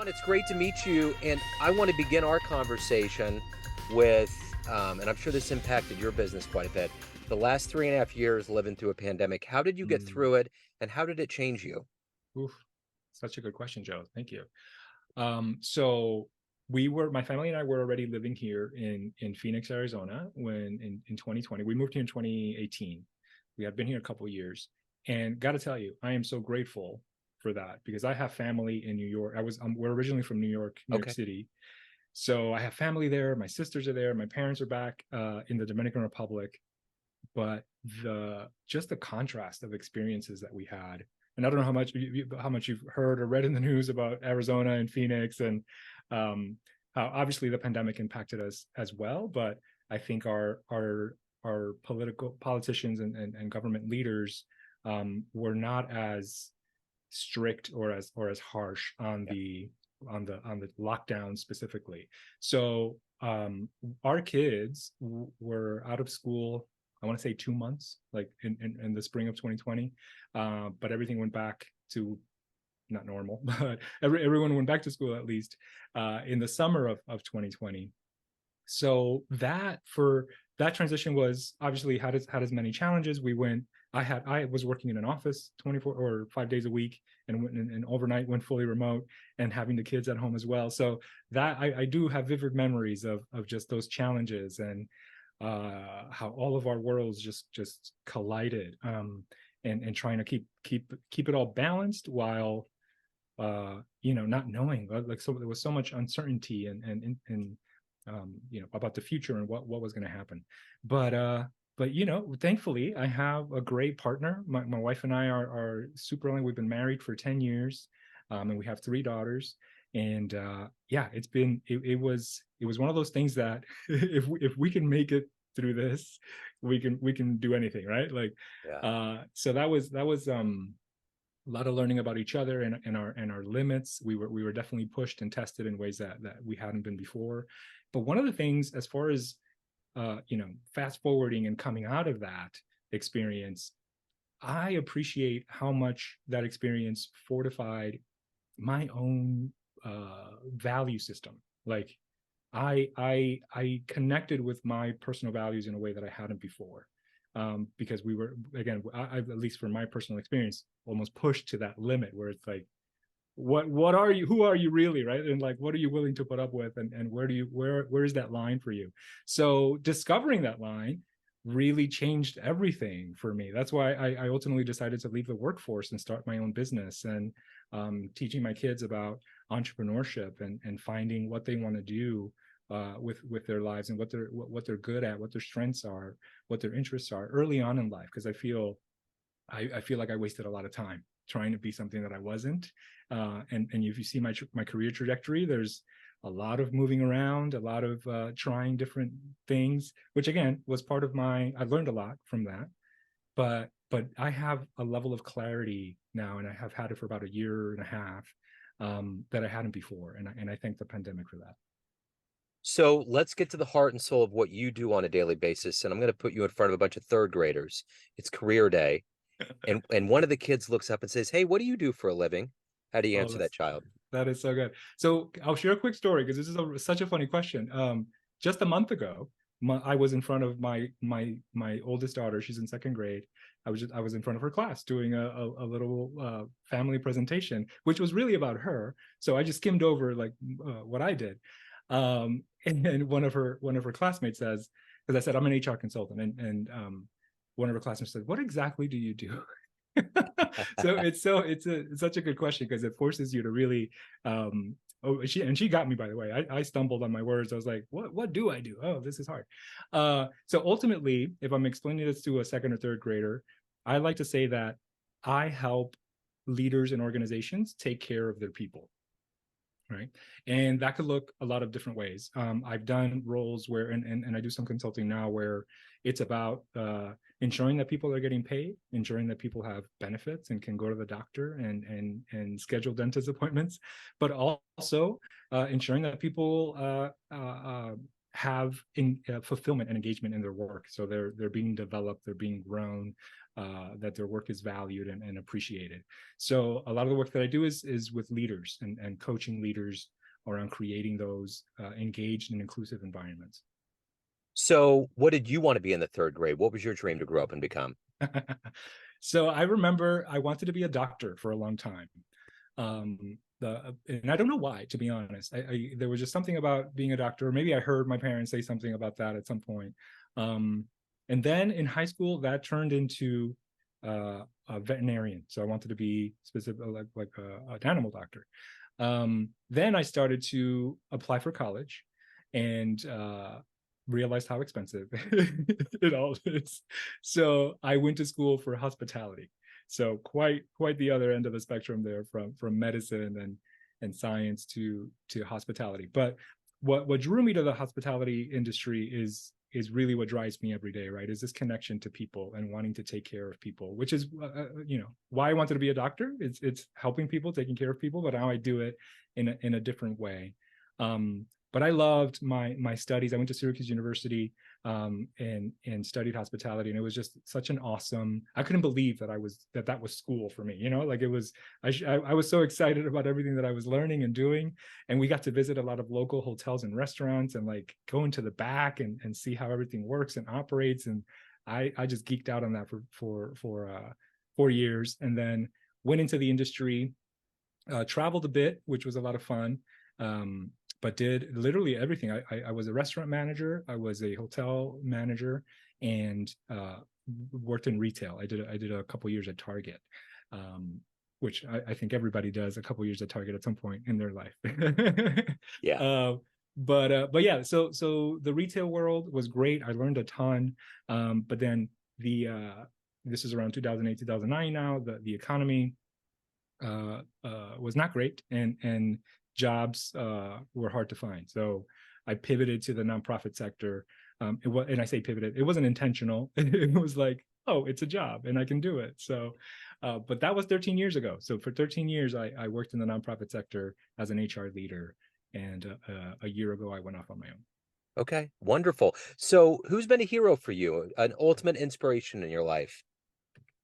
Juan, it's great to meet you. And I want to begin our conversation with, and I'm sure this impacted your business quite a bit, the last 3.5 years living through a pandemic. How did you get Mm, through it, and how did it change you? oof, such a good question, Joe. Thank you. So my family and I were already living here in Phoenix, Arizona, when in 2020. We moved here in 2018. We had been here a couple of years, and got to tell you, I am so grateful for that because I have family in New York. We're originally from New York Okay. City, so I have family there. My sisters are there. My parents are back in the Dominican Republic, but the contrast of experiences that we had, and I don't know how much you've heard or read in the news about Arizona and Phoenix, and um, how obviously the pandemic impacted us as well, but I think our politicians and government leaders were not as strict or as harsh on Yeah. the lockdown specifically. So our kids were out of school, I want to say 2 months, like in the spring of 2020. But everything went back to not normal, but everyone went back to school at least in the summer of 2020. So that transition was obviously had as many challenges. I was working in an office 24 or 5 days a week, and overnight went fully remote, and having the kids at home as well. So that I do have vivid memories of just those challenges, and how all of our worlds just collided, and trying to keep it all balanced while not knowing, like, so there was so much uncertainty and about the future and what was going to happen. But thankfully I have a great partner. My wife and I are super young. We've been married for 10 years, and we have 3 daughters. And yeah, it was one of those things that if we can make it through this, we can do anything, right? Like, Yeah. so that was a lot of learning about each other and our limits. We were definitely pushed and tested in ways that we hadn't been before. But one of the things, as far as fast forwarding and coming out of that experience, I appreciate how much that experience fortified my own value system. Like, I connected with my personal values in a way that I hadn't before, because we were, again, at least from my personal experience, almost pushed to that limit where it's like, what are you, who are you really, right? And like, what are you willing to put up with, and where is that line for you? So discovering that line really changed everything for me. That's why I ultimately decided to leave the workforce and start my own business, and teaching my kids about entrepreneurship and finding what they want to do with their lives, and what they're good at, what their strengths are, what their interests are early on in life. Because I feel like I wasted a lot of time trying to be something that I wasn't. And if you see my career trajectory, there's a lot of moving around, a lot of trying different things, which again was part of I learned a lot from that. But I have a level of clarity now, and I have had it for about a year and a half, that I hadn't before, and I thank the pandemic for that. So let's get to the heart and soul of what you do on a daily basis. And I'm going to put you in front of a bunch of third graders. It's career day. And one of the kids looks up and says, "Hey, what do you do for a living?" How do you Oh, answer that child? that is so good. So I'll share a quick story because this is such a funny question. Just a month ago, I was in front of my oldest daughter. She's in second grade. I was in front of her class doing a little family presentation, which was really about her. So I just skimmed over like what I did. And then one of her classmates says, because I said I'm an HR consultant, and one of her classmates said, "What exactly do you do?" So it's such a good question because it forces you to really, she got me, by the way. I stumbled on my words. I was like, what do I do? Oh, this is hard. So ultimately, if I'm explaining this to a second or third grader, I like to say that I help leaders and organizations take care of their people, right? And that could look a lot of different ways. I've done roles where, and I do some consulting now, where it's about ensuring that people are getting paid, ensuring that people have benefits and can go to the doctor and schedule dentist appointments, but also ensuring that people have fulfillment and engagement in their work. So they're being developed, they're being grown, that their work is valued and appreciated. So a lot of the work that I do is with leaders and coaching leaders around creating those engaged and inclusive environments. So what did you want to be in the third grade? What was your dream to grow up and become? So I remember I wanted to be a doctor for a long time. And I don't know why, to be honest. There was just something about being a doctor, or maybe I heard my parents say something about that at some point. And then in high school, that turned into a veterinarian. So I wanted to be specific, like an animal doctor. Then I started to apply for college, and realized how expensive it all is. So I went to school for hospitality. So quite the other end of the spectrum there, from medicine and science to hospitality. But what drew me to the hospitality industry is really what drives me every day, right? Is this connection to people and wanting to take care of people, which is why I wanted to be a doctor. It's helping people, taking care of people, but now I do it in a different way. But I loved my studies. I went to Syracuse University and studied hospitality, and it was just such an awesome. I couldn't believe that was school for me. Like it was. I was so excited about everything that I was learning and doing, and we got to visit a lot of local hotels and restaurants, and like go into the back and see how everything works and operates. And I just geeked out on that for 4 years, and then went into the industry, traveled a bit, which was a lot of fun. But did literally everything. I was a restaurant manager, I was a hotel manager, and worked in retail. I did a couple years at Target, which I think everybody does a couple years at Target at some point in their life. Yeah. But yeah, so the retail world was great. I learned a ton. But then this is around 2008, 2009 now. The economy was not great, and jobs were hard to find. So I pivoted to the nonprofit sector. And I say pivoted, it wasn't intentional. It was like, oh, it's a job and I can do it. So, but that was 13 years ago. So for 13 years, I worked in the nonprofit sector as an HR leader. And a year ago, I went off on my own. Okay, wonderful. So who's been a hero for you, an ultimate inspiration in your life?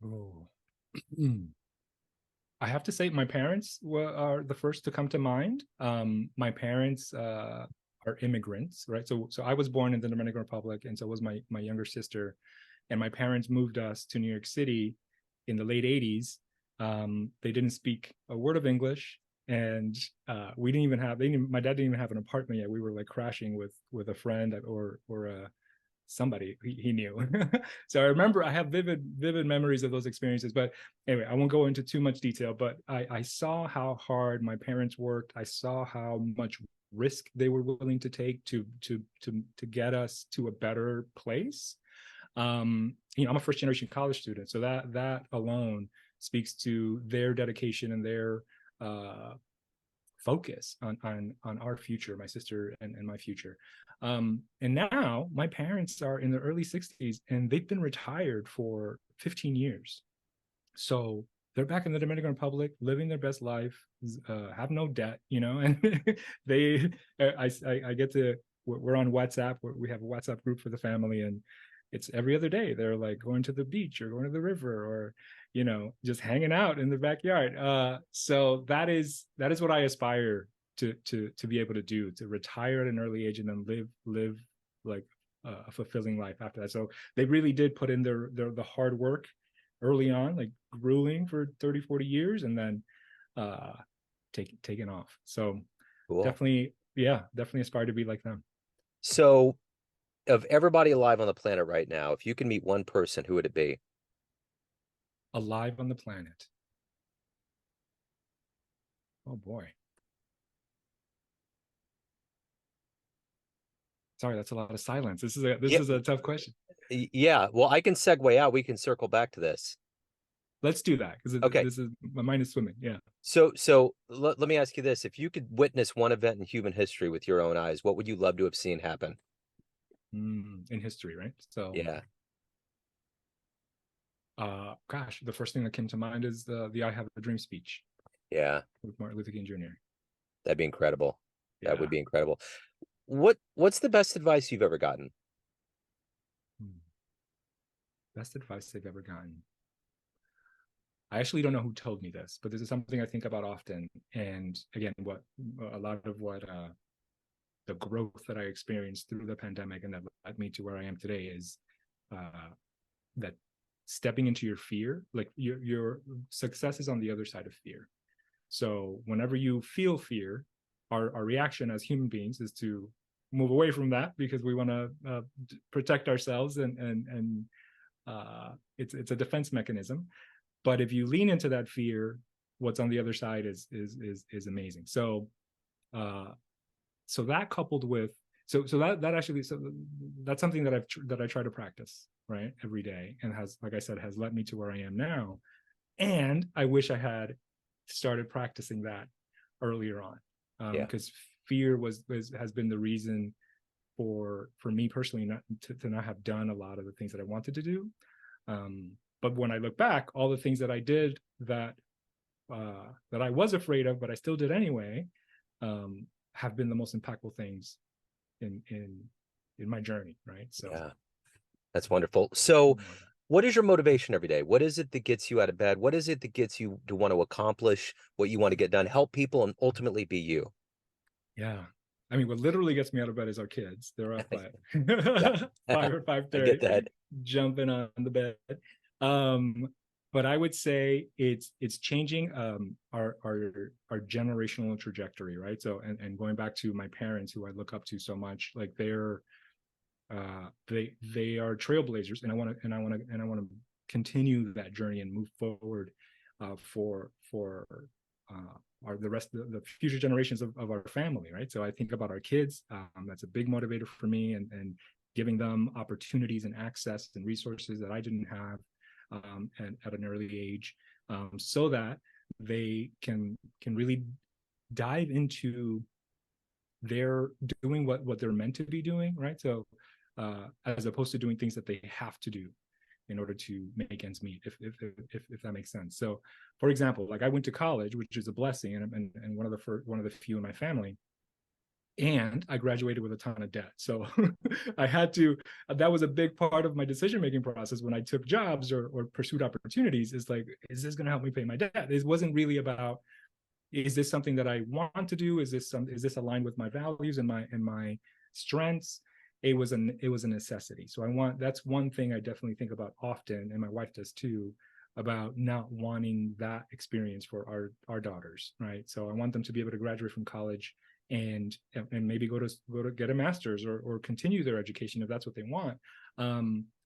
Oh. I have to say my parents are the first to come to mind. My parents are immigrants, right? So I was born in the Dominican Republic, and so was my younger sister. And my parents moved us to New York City in the late 80s. They didn't speak a word of English, and we didn't even have my dad didn't even have an apartment yet. We were like crashing with a friend or a somebody he knew. So I remember I have vivid memories of those experiences. But anyway, I won't go into too much detail, but I saw how hard my parents worked. I saw how much risk they were willing to take to get us to a better place. I'm a first generation college student, so that alone speaks to their dedication and their focus on our future, my sister and my future. And now my parents are in their early 60s, and they've been retired for 15 years. So they're back in the Dominican Republic, living their best life, have no debt, and I get to, we're on WhatsApp, we have a WhatsApp group for the family, and it's every other day. They're like going to the beach or going to the river, or just hanging out in the backyard. So that is what I aspire to be able to do, to retire at an early age and then live like a fulfilling life after that. So they really did put in the hard work early on, like grueling for 30-40 years, and then taking off. So Cool. definitely aspire to be like them. So of everybody alive on the planet right now, if you can meet one person, who would it be? Alive on the planet. Oh boy. Sorry, that's a lot of silence. This is a tough question. Yeah, well, I can segue out. We can circle back to this. Let's do that, because Okay. this is, my mind is swimming. Yeah. So let me ask you this. If you could witness one event in human history with your own eyes, what would you love to have seen happen? In history, right? So Yeah. Gosh, the first thing that came to mind is the I Have a Dream speech. Yeah. With Martin Luther King Jr. That'd be incredible. Yeah. That would be incredible. What's the best advice you've ever gotten? Best advice I've ever gotten. I actually don't know who told me this, but this is something I think about often. And again, what a lot of what the growth that I experienced through the pandemic and that led me to where I am today is that stepping into your fear, like your success is on the other side of fear. So whenever you feel fear, our reaction as human beings is to move away from that because we want to protect ourselves, and it's a defense mechanism. But if you lean into that fear, what's on the other side is amazing. So so that coupled with so that actually so that's something that I try to practice right every day, and has, like I said, has led me to where I am now. And I wish I had started practicing that earlier on, because fear has been the reason for me personally not to not have done a lot of the things that I wanted to do. But when I look back, all the things that I did that I was afraid of, but I still did anyway, have been the most impactful things in my journey, right? So yeah, that's wonderful. So what is your motivation every day? What is it that gets you out of bed? What is it that gets you to want to accomplish what you want to get done, help people, and ultimately be you? Yeah. I mean, what literally gets me out of bed is our kids. They're up by Yeah. 5 or I get 5:30, that. jumping on the bed. But I would say it's changing our generational trajectory, right? So and going back to my parents, who I look up to so much, like they are trailblazers, and I want to continue that journey and move forward for the rest of the future generations of our family, right? So I think about our kids. That's a big motivator for me, and giving them opportunities and access and resources that I didn't have and at an early age, so that they can really dive into their doing what they're meant to be doing, right? So as opposed to doing things that they have to do in order to make ends meet, if that makes sense. So, for example, like I went to college, which is a blessing, and one of the few in my family, and I graduated with a ton of debt. So I had to. That was a big part of my decision making process when I took jobs or pursued opportunities. Is like, is this going to help me pay my debt? It wasn't really about, is this something that I want to do? Is this aligned with my values and my strengths? It was a necessity. So that's one thing I definitely think about often, and my wife does too, about not wanting that experience for our daughters, right? So I want them to be able to graduate from college and maybe go to get a master's or continue their education if that's what they want.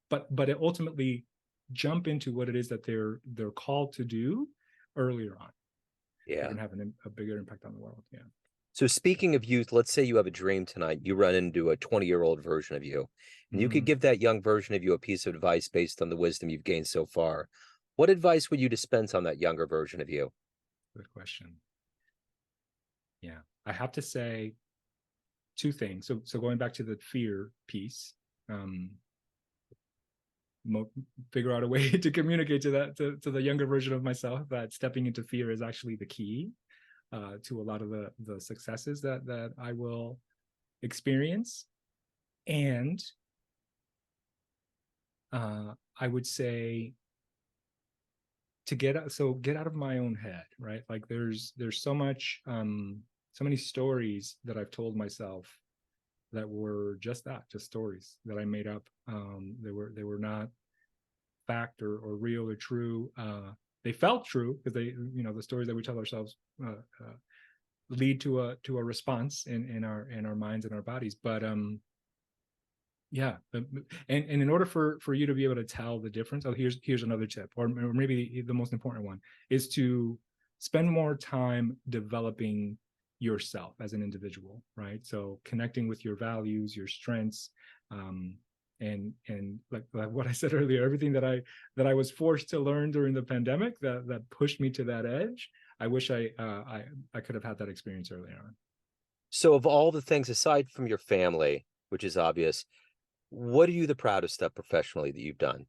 But it ultimately jump into what it is that they're called to do earlier on. Yeah. Can have a bigger impact on the world. Yeah. So speaking of youth, let's say you have a dream tonight. You run into a 20-year-old version of you, and you could give that young version of you a piece of advice based on the wisdom you've gained so far. What advice would you dispense on that younger version of you? Good question. Yeah, I have to say two things. So going back to the fear piece, figure out a way to communicate to to the younger version of myself that stepping into fear is actually the key to a lot of the successes that I will experience. And I would say to get out of my own head, right? Like there's so much so many stories that I've told myself that were just stories that I made up. They were not fact or real or true. They felt true because the stories that we tell ourselves lead to a response in our minds and our bodies. But yeah, and in order for you to be able to tell the difference, here's another tip, or maybe the most important one, is to spend more time developing yourself as an individual, right? So connecting with your values, your strengths, and like what I said earlier, everything that I was forced to learn during the pandemic that pushed me to that edge. I wish I could have had that experience earlier on. So of all the things aside from your family, which is obvious, what are you the proudest of professionally that you've done?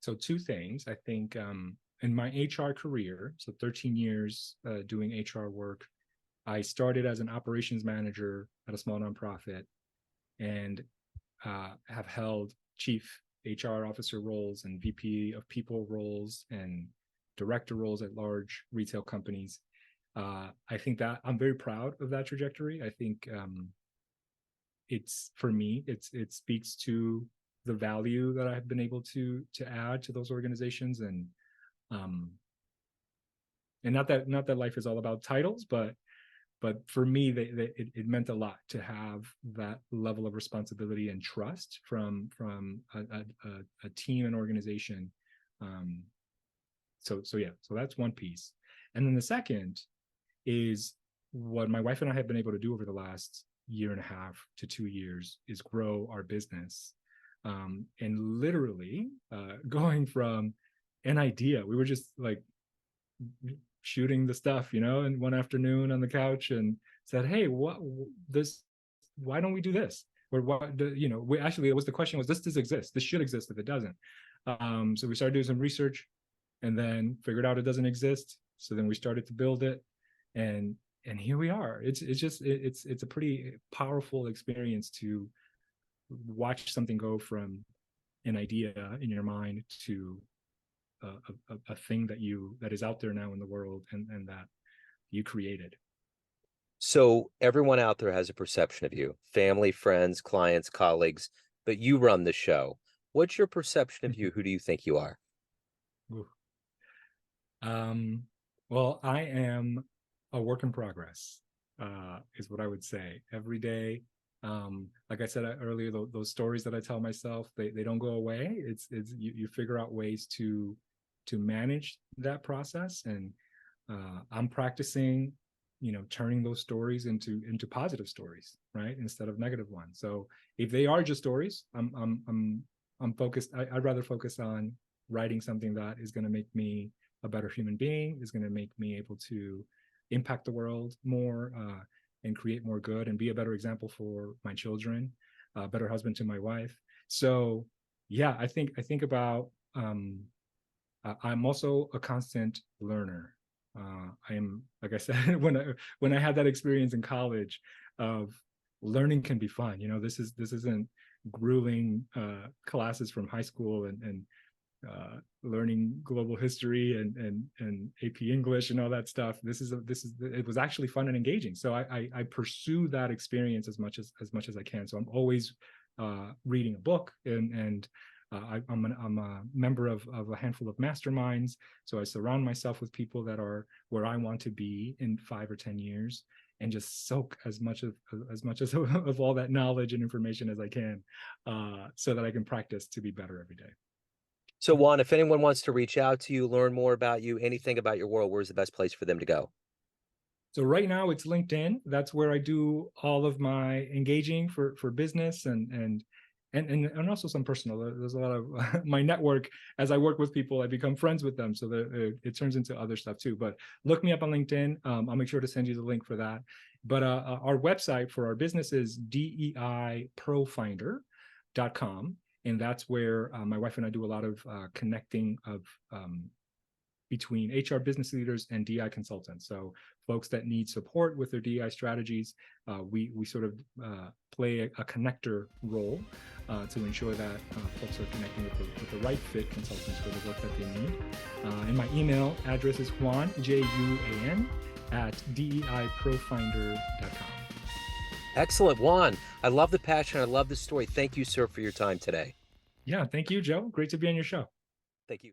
So two things, I think, in my HR career, so 13 years doing HR work, I started as an operations manager at a small nonprofit, and have held chief HR officer roles and VP of people roles and director roles at large retail companies. I think that I'm very proud of that trajectory. I think it's, for me, it speaks to the value that I've been able to add to those organizations, and not that life is all about titles, but for me, it meant a lot to have that level of responsibility and trust from a team and organization. So that's one piece. And then the second is what my wife and I have been able to do over the last year and a half to 2 years is grow our business. And literally going from an idea, we were just like shooting the stuff, and one afternoon on the couch and said, hey, why don't we do this? Or what, we actually, it was, the question was, this does exist. This should exist if it doesn't. So we started doing some research and then figured out it doesn't exist. So then we started to build it, and here we are. It's a pretty powerful experience to watch something go from an idea in your mind to a thing that is out there now in the world, and that you created. So everyone out there has a perception of you, family, friends, clients, colleagues, but you run the show. What's your perception of you? Who do you think you are? Well, I am a work in progress, is what I would say. Every day, like I said earlier, those stories that I tell myself, they don't go away. It's you figure out ways to manage that process, and I'm practicing, turning those stories into positive stories, right, instead of negative ones. So if they are just stories, I'm focused. I'd rather focus on writing something that is going to make me a better human being, is going to make me able to impact the world more, and create more good, and be a better example for my children, a better husband to my wife. So yeah, I think about, I'm also a constant learner. I am, like I said, when I had that experience in college of learning can be fun. This isn't grueling classes from high school and learning global history and AP English and all that stuff. It was actually fun and engaging. So I pursue that experience as much as I can. So I'm always reading a book, and I'm a member of a handful of masterminds. So I surround myself with people that are where I want to be in 5 or 10 years, and just soak as much of all that knowledge and information as I can, so that I can practice to be better every day. So Juan, if anyone wants to reach out to you, learn more about you, anything about your world, where's the best place for them to go? So right now it's LinkedIn. That's where I do all of my engaging for business and also some personal. There's a lot of my network. As I work with people, I become friends with them. So it turns into other stuff too. But look me up on LinkedIn. I'll make sure to send you the link for that. But our website for our business is DEIProfinder.com. And that's where my wife and I do a lot of connecting of between HR business leaders and DEI consultants. So folks that need support with their DEI strategies, we sort of play a connector role to ensure that folks are connecting with the right fit consultants for the work that they need. And my email address is Juan, Juan, at DEIProfinder.com. Excellent, Juan. I love the passion. I love the story. Thank you, sir, for your time today. Yeah, thank you, Joe. Great to be on your show. Thank you.